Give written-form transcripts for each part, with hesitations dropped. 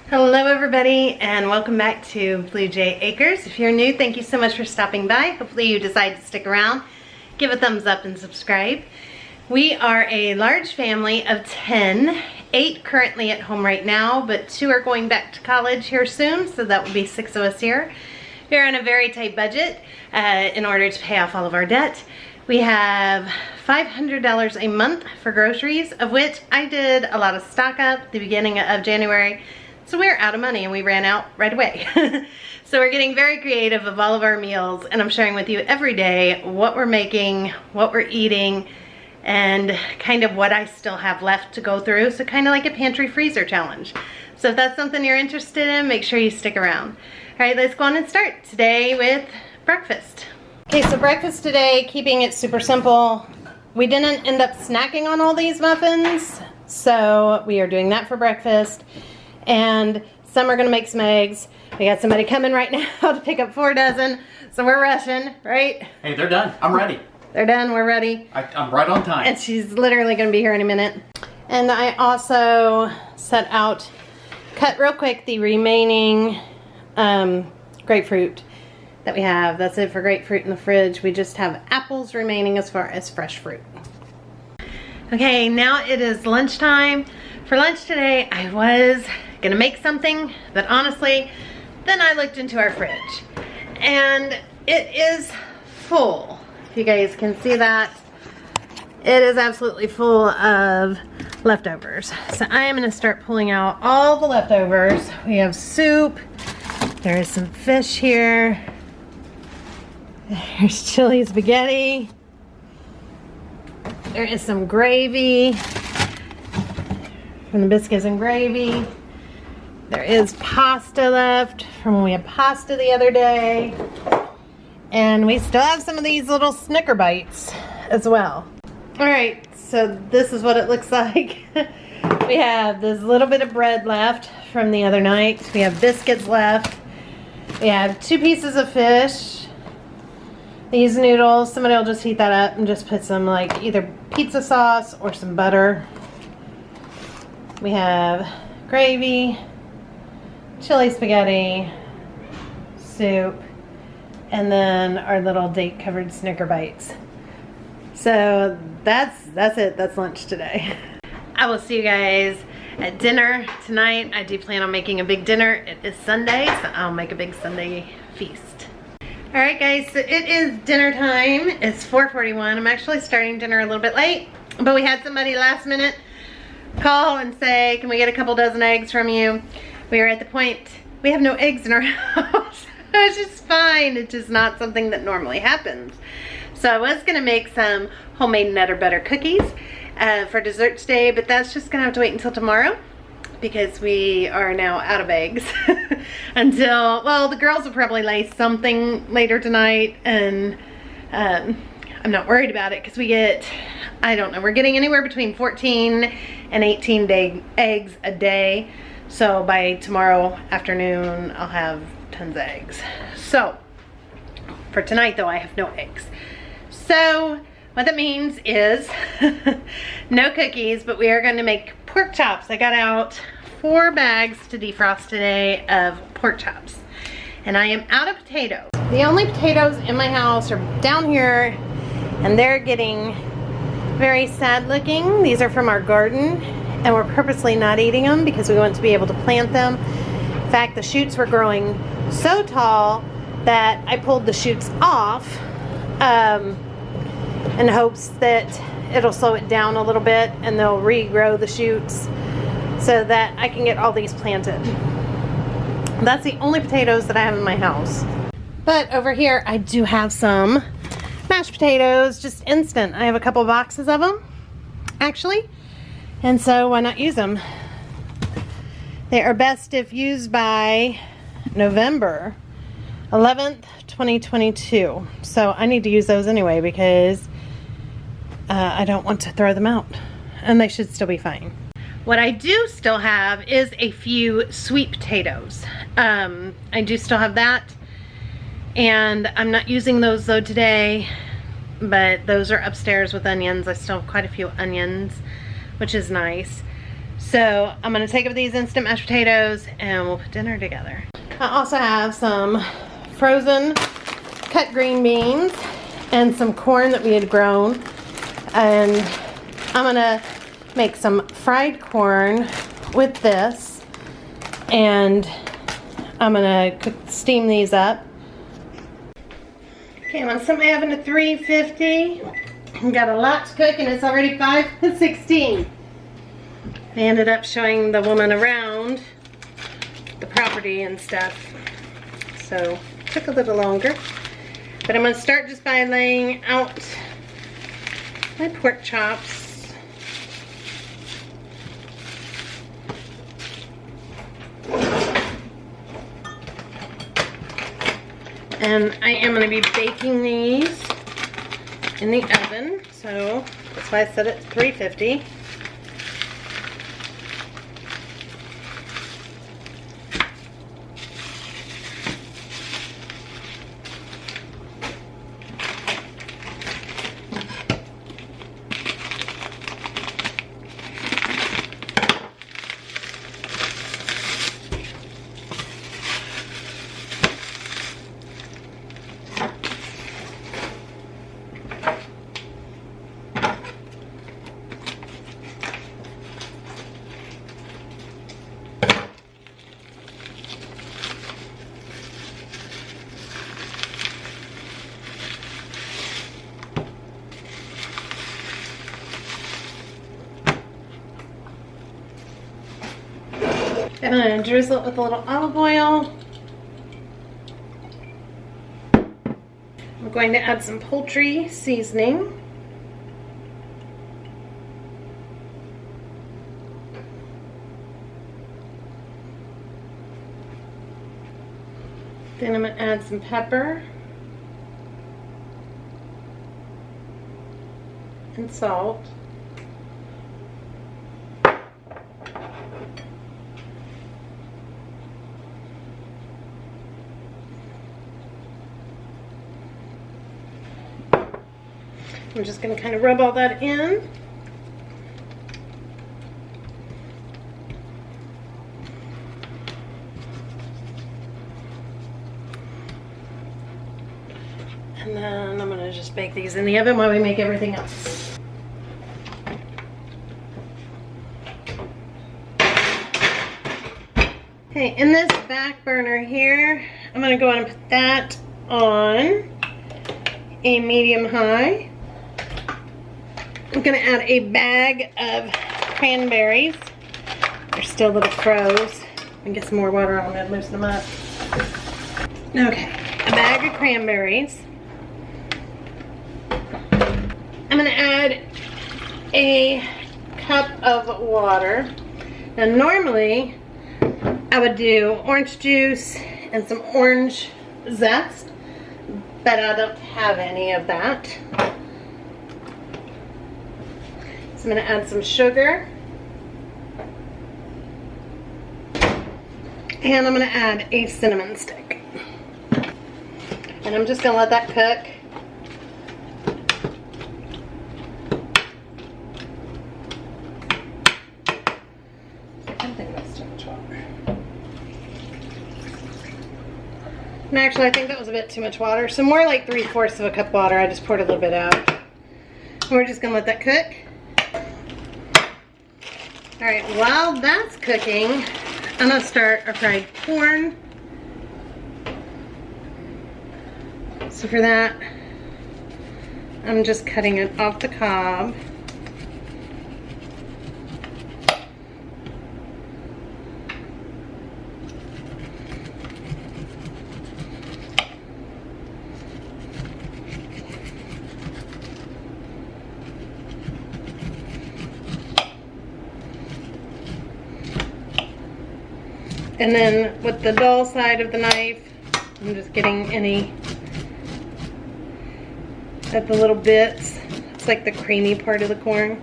Hello everybody and welcome back to Blue Jay Acres. If you're new, thank you so much for stopping by. Hopefully you decide to stick around, give a thumbs up and subscribe. We are a large family of 10, 8 currently at home right now, but 2 are going back to college here soon, so that will be 6 of us here. We're on a very tight budget in order to pay off all of our debt. We have $500 a month for groceries, of which I did a lot of stock up at the beginning of January. So we're out of money and we ran out right away. So we're getting very creative of all of our meals, and I'm sharing with you every day what we're making, what we're eating, and kind of what I still have left to go through. So kind of like a pantry freezer challenge. So if that's something you're interested in, make sure you stick around. All right, let's go on and start today with breakfast. Okay, so breakfast today, keeping it super simple. We didn't end up snacking on all these muffins, so we are doing that for breakfast. And some are gonna make some eggs. We got somebody coming right now to pick up 4 dozen, so we're rushing, right? Hey, they're done. I'm ready. They're done, we're ready. I'm right on time. And she's literally gonna be here in a minute. And I also set out, cut real quick the remaining grapefruit that we have. That's it for grapefruit in the fridge. We just have apples remaining as far as fresh fruit. Okay, now it is lunchtime. For lunch today, I was gonna make something, but honestly, then I looked into our fridge and it is full. If you guys can see that, it is absolutely full of leftovers. So I am gonna start pulling out all the leftovers. We have soup, there is some fish here, there's chili spaghetti, there is some gravy from the biscuits and gravy. There is pasta left from when we had pasta the other day. And we still have some of these little Snicker bites as well. All right, so this is what it looks like. We have this little bit of bread left from the other night. We have biscuits left. We have 2 pieces of fish. These noodles, somebody will just heat that up and just put some like either pizza sauce or some butter. We have gravy, chili spaghetti, soup, and then our little date covered Snicker bites. So that's it, that's lunch today. I will see you guys at dinner tonight. I do plan on making a big dinner. It is Sunday, so I'll make a big Sunday feast. All right guys, so it is dinner time. It's 4:41. I'm actually starting dinner a little bit late, but we had somebody last minute call and say, can we get a couple dozen eggs from you? We are at the point, we have no eggs in our house. It's just fine. It's just not something that normally happens. So I was gonna make some homemade Nutter Butter cookies for dessert today, but that's just gonna have to wait until tomorrow because we are now out of eggs until, well, the girls will probably lay something later tonight, and I'm not worried about it because we get, I don't know, we're getting anywhere between 14 and 18 eggs a day. So by tomorrow afternoon, I'll have tons of eggs. So for tonight though, I have no eggs. So what that means is no cookies, but we are going to make pork chops. I got out 4 bags to defrost today of pork chops. And I am out of potatoes. The only potatoes in my house are down here, and they're getting very sad looking. These are from our garden, and we're purposely not eating them because we want to be able to plant them. In fact, the shoots were growing so tall that I pulled the shoots off in hopes that it'll slow it down a little bit and they'll regrow the shoots so that I can get all these planted. That's the only potatoes that I have in my house. But over here I do have some mashed potatoes, just instant. I have a couple boxes of them, actually, and so why not use them? They are best if used by November 11th, 2022. So I need to use those anyway because I don't want to throw them out, and they should still be fine. What I do still have is a few sweet potatoes. I do still have that, and I'm not using those though today, but those are upstairs with onions. I still have quite a few onions, which is nice. So I'm gonna take up these instant mashed potatoes and we'll put dinner together. I also have some frozen cut green beans and some corn that we had grown. And I'm gonna make some fried corn with this. And I'm gonna steam these up. Okay, I'm gonna set my oven to 350. Got a lot to cook and it's already 5:16. I ended up showing the woman around the property and stuff, so it took a little longer. But I'm going to start just by laying out my pork chops. And I am going to be baking these in the oven, so that's why I set it to 350. I'm going to drizzle it with a little olive oil. I'm going to add some poultry seasoning. Then I'm going to add some pepper and salt. I'm just going to kind of rub all that in. And then I'm going to just bake these in the oven while we make everything else. Okay, in this back burner here, I'm going to go ahead and put that on a medium high. I'm going to add a bag of cranberries. They're still a little froze. And get some more water on them and loosen them up. Okay, a bag of cranberries. I'm going to add a cup of water. Now normally I would do orange juice and some orange zest, but I don't have any of that. So I'm going to add some sugar. And I'm going to add a cinnamon stick. And I'm just going to let that cook. I think that's too much water. And actually, I think that was a bit too much water. So more like 3/4 of a cup water. I just poured a little bit out. And we're just going to let that cook. Alright, while that's cooking, I'm going to start our fried corn. So for that, I'm just cutting it off the cob. And then with the dull side of the knife, I'm just getting any at the little bits. It's like the creamy part of the corn.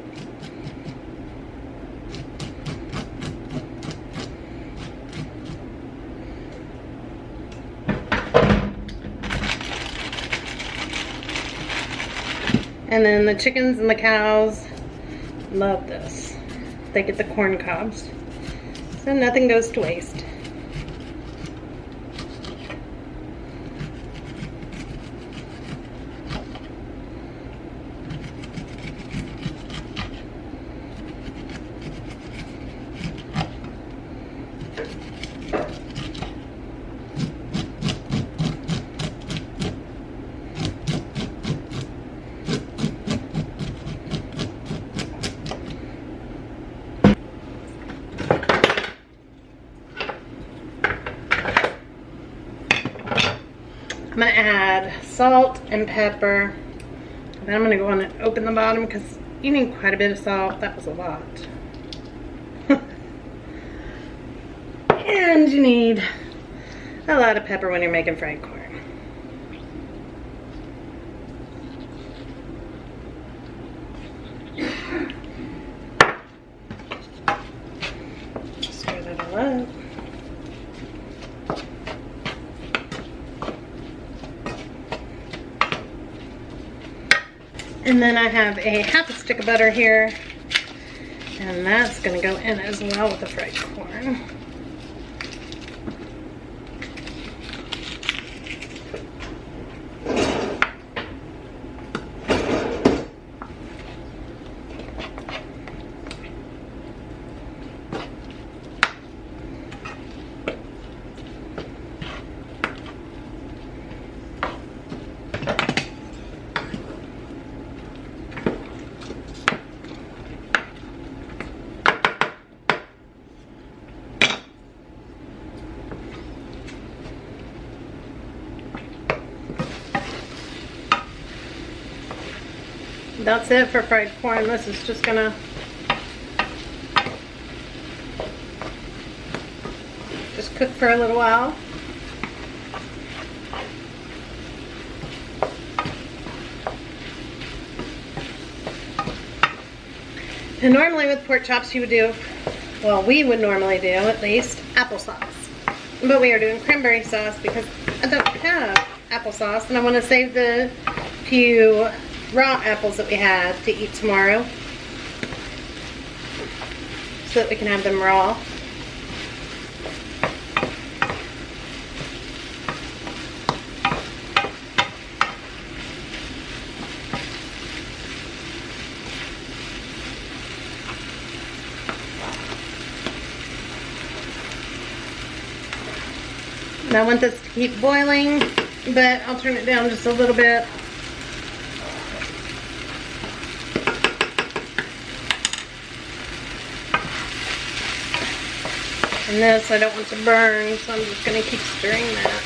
And then the chickens and the cows love this. they get the corn cobs. So nothing goes to waste. I'm gonna add salt and pepper. Then I'm gonna go on and open the bottom because you need quite a bit of salt. That was a lot. And you need a lot of pepper when you're making fried corn. Stir that all up. And then I have a half a stick of butter here, and that's going to go in as well with the fried corn. That's it for fried corn. This is just gonna just cook for a little while. And normally with pork chops you would do, well, we would normally do at least applesauce. But we are doing cranberry sauce because I don't have applesauce and I want to save the few raw apples that we had to eat tomorrow so that we can have them raw. And I want this to keep boiling, but I'll turn it down just a little bit. And this I don't want to burn, so I'm just going to keep stirring that.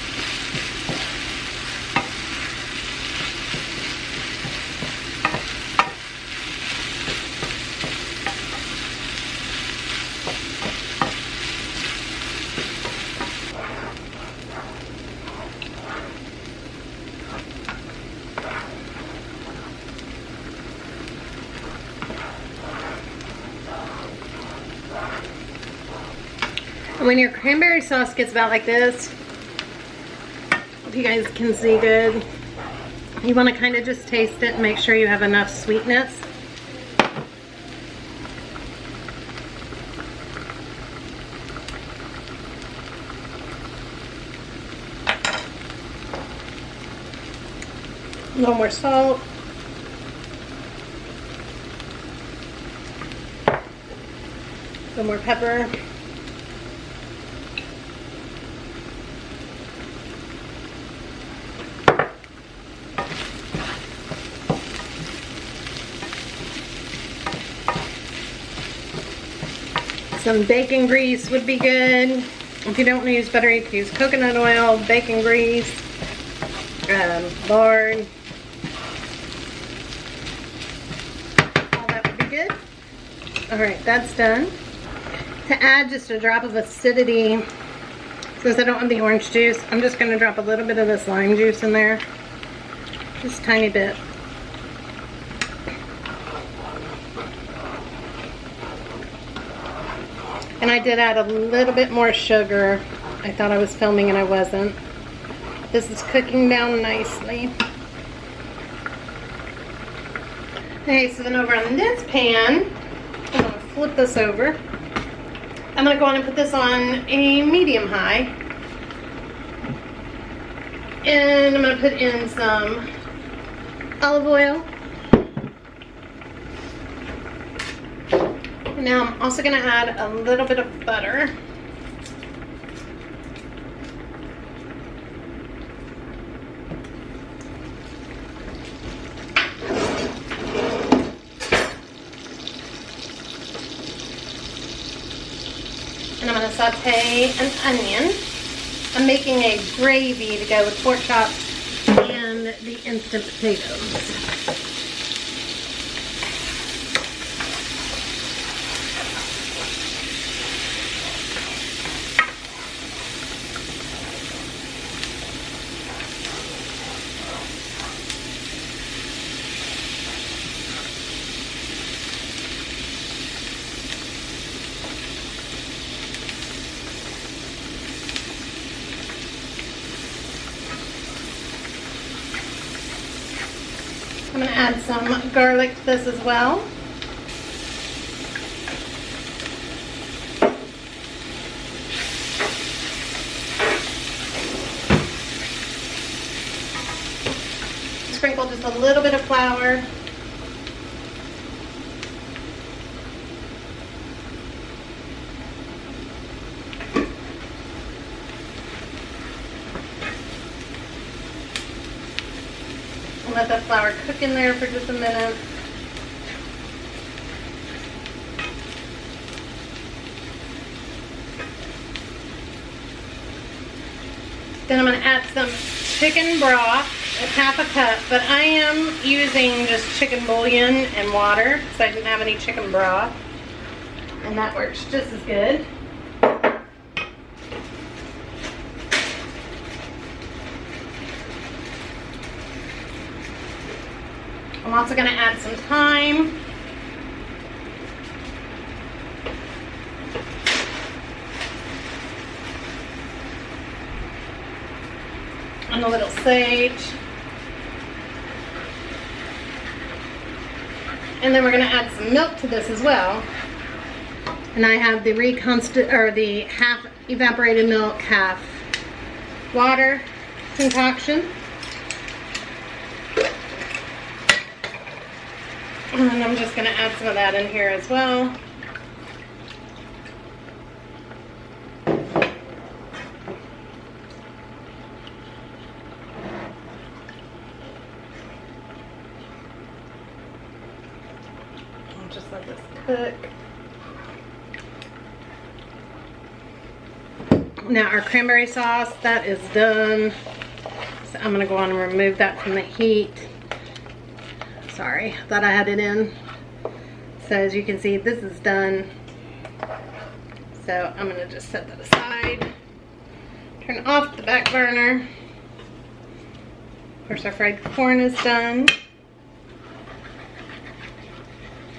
When your cranberry sauce gets about like this, if you guys can see good, you want to kind of just taste it and make sure you have enough sweetness. A little more salt. A little more pepper. Some bacon grease would be good. If you don't want to use butter, you can use coconut oil, bacon grease, lard. All that would be good. Alright, that's done. To add just a drop of acidity, since I don't have the orange juice, I'm just going to drop a little bit of this lime juice in there. Just a tiny bit. And I did add a little bit more sugar. I thought I was filming and I wasn't. This is cooking down nicely. Okay, so then over on this pan, I'm going to flip this over. I'm gonna go on and put this on a medium high. And I'm gonna put in some olive oil. And now I'm also gonna add a little bit of butter. And I'm going to saute an onion. I'm making a gravy to go with pork chops and the instant potatoes. I'm going to add some garlic to this as well. Sprinkle just a little bit of flour. Let that flour cook in there for just a minute. Then I'm going to add some chicken broth, at half a cup, but I am using just chicken bouillon and water because I didn't have any chicken broth, and that works just as good. I'm also going to add some thyme. And a little sage. And then we're going to add some milk to this as well. And I have the half evaporated milk, half water concoction. And I'm just going to add some of that in here as well. I'll just let this cook. Now our cranberry sauce, that is done. So I'm going to go on and remove that from the heat. Sorry, I thought I had it in. So as you can see, this is done. So I'm going to just set that aside. Turn off the back burner. Of course, our fried corn is done.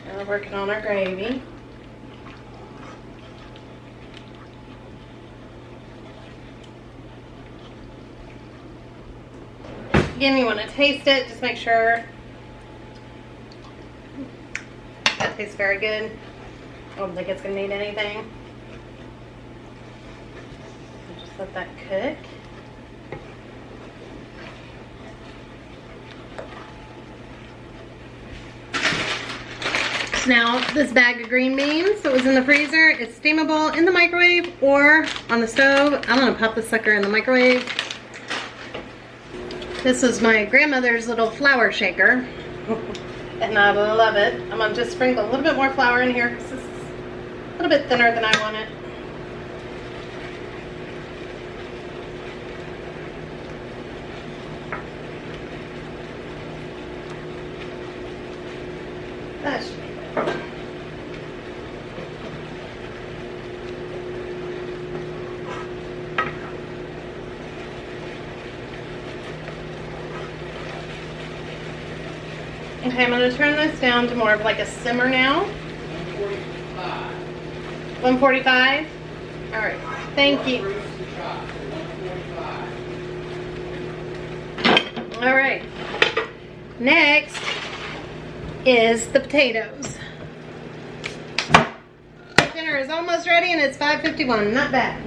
Now we're working on our gravy. Again, you want to taste it. Just make sure. That tastes very good. I don't think it's going to need anything. Just let that cook. So now this bag of green beans that was in the freezer is steamable in the microwave or on the stove. I'm going to pop this sucker in the microwave. This was my grandmother's little flour shaker. And I love it. I'm going to just sprinkle a little bit more flour in here because this is a little bit thinner than I want it. That should be good. Okay, I'm going to turn this down to more of like a simmer now. 145. 145? All right. Thank you. All right. Next is the potatoes. dinner is almost ready and it's 5:51. Not bad.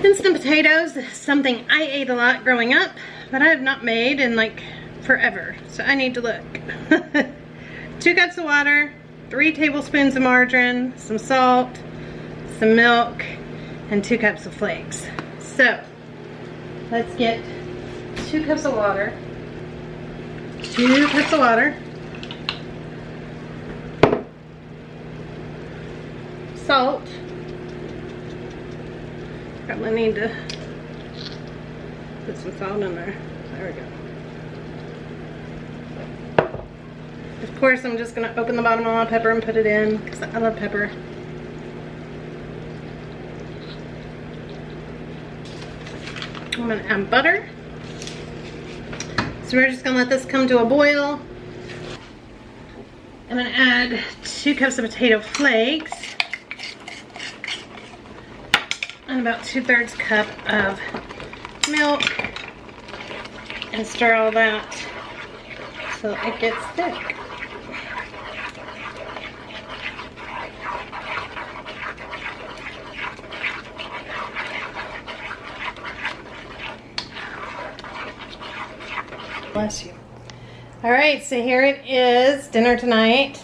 Instant potatoes is something I ate a lot growing up, but I have not made in like forever. So I need to look. 2 cups of water, 3 tablespoons of margarine, some salt, some milk, and 2 cups of flakes. So let's get 2 cups of water. 2 cups of water. Salt. Probably need to put some salt in there. There we go. Of course, I'm just going to open the bottom of my pepper and put it in because I love pepper. I'm going to add butter. So we're just going to let this come to a boil. I'm going to add 2 cups of potato flakes and about 2/3 cup of milk and stir all that so it gets thick. Bless you. Alright, so here it is, dinner tonight.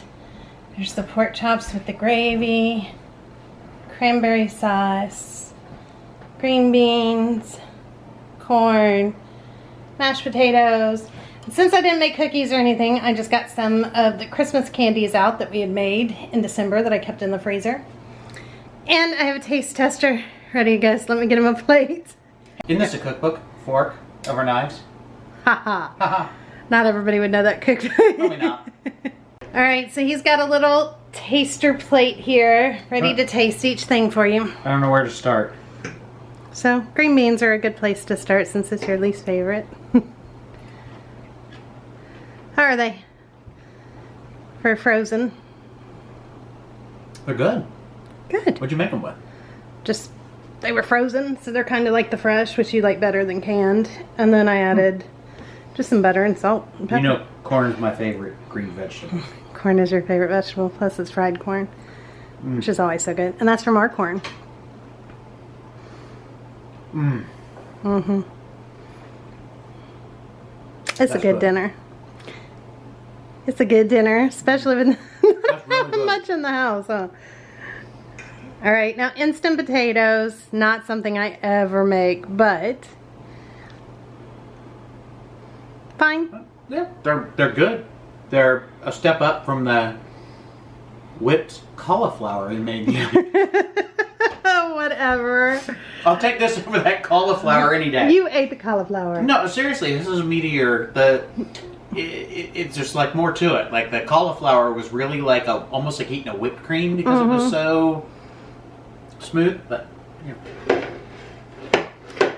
There's the pork chops with the gravy, cranberry sauce, green beans, corn, mashed potatoes. And since I didn't make cookies or anything, I just got some of the Christmas candies out that we had made in December that I kept in the freezer. And I have a taste tester ready to go, so let me get him a plate. Isn't this a cookbook? Fork over knives? Haha. Haha. Not everybody would know that cookbook. Probably not. Alright, so he's got a little taster plate here, ready to taste each thing for you. I don't know where to start. So, green beans are a good place to start since it's your least favorite. How are they? For frozen? They're good. Good. What'd you make them with? Just, they were frozen, so they're kind of like the fresh, which you like better than canned. And then I added just some butter and salt and pepper. You know, corn is my favorite green vegetable. Corn is your favorite vegetable, plus it's fried corn, which is always so good. And that's from our corn. Mm-hmm. It's a good dinner. It's a good dinner, especially with not much in the house, huh? Alright, now instant potatoes, not something I ever make, but fine. Yeah, they're good. They're a step up from the whipped cauliflower we made. Whatever. I'll take this over that cauliflower any day. You ate the cauliflower. No, seriously, this is a meatier. It's just like more to it. Like the cauliflower was really like almost like eating a whipped cream because it was so smooth. But yeah.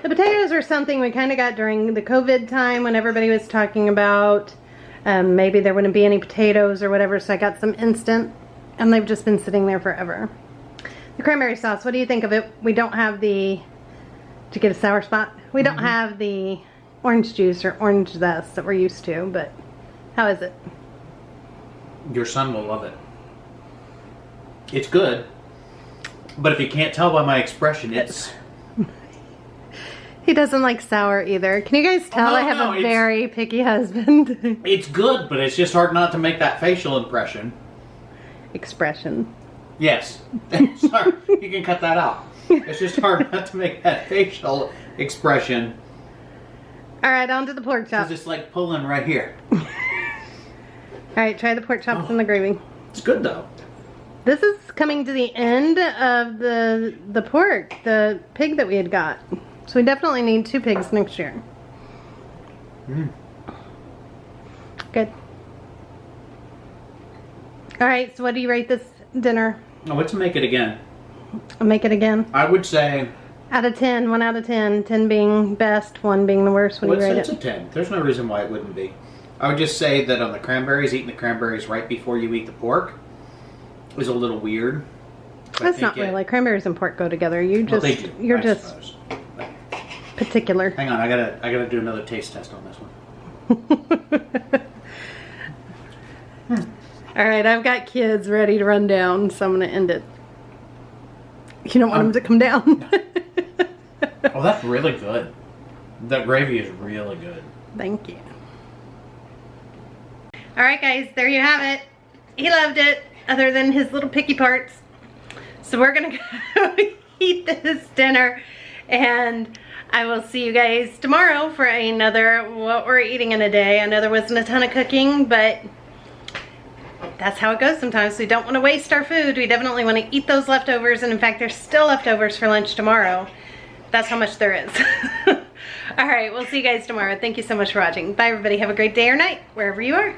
The potatoes are something we kind of got during the COVID time when everybody was talking about maybe there wouldn't be any potatoes or whatever, so I got some instant, and they've just been sitting there forever. The cranberry sauce, what do you think of it? We don't have the, did you get a sour spot? We don't have the orange juice or orange zest that we're used to, but how is it? Your son will love it. It's good, but if you can't tell by my expression, it's... He doesn't like sour either. Can you guys tell I have a very picky husband? It's good, but it's just hard not to make that facial impression. Expression. Yes. Sorry, you can cut that out. It's just hard not to make that facial expression. Alright, on to the pork chops. Because it's like pulling right here. Alright, try the pork chops and the gravy. It's good though. This is coming to the end of the pork, the pig that we had got. So we definitely need 2 pigs next year. Good. Alright, so what do you rate this dinner? Oh, let's make it again. I'll make it again. I would say... Out of 10, 1 out of 10. 10 being best, 1 being the worst. What do you rate it? It's a 10. There's no reason why it wouldn't be. I would just say that on the cranberries, eating the cranberries right before you eat the pork is a little weird. That's not really. Cranberries and pork go together. You just, well, they do, you're I just suppose. particular. Hang on, I gotta do another taste test on this one. All right, I've got kids ready to run down, so I'm gonna end it. You don't want them to come down. Oh, that's really good. That gravy is really good. Thank you. All right, guys, there you have it. He loved it, other than his little picky parts. So we're gonna go eat this dinner, and I will see you guys tomorrow for another what we're eating in a day. I know there wasn't a ton of cooking, but that's how it goes sometimes. We don't want to waste our food. We definitely want to eat those leftovers, and in fact, there's still leftovers for lunch tomorrow. That's how much there is. All right, we'll see you guys tomorrow. Thank you so much for watching. Bye, everybody. Have a great day or night, wherever you are.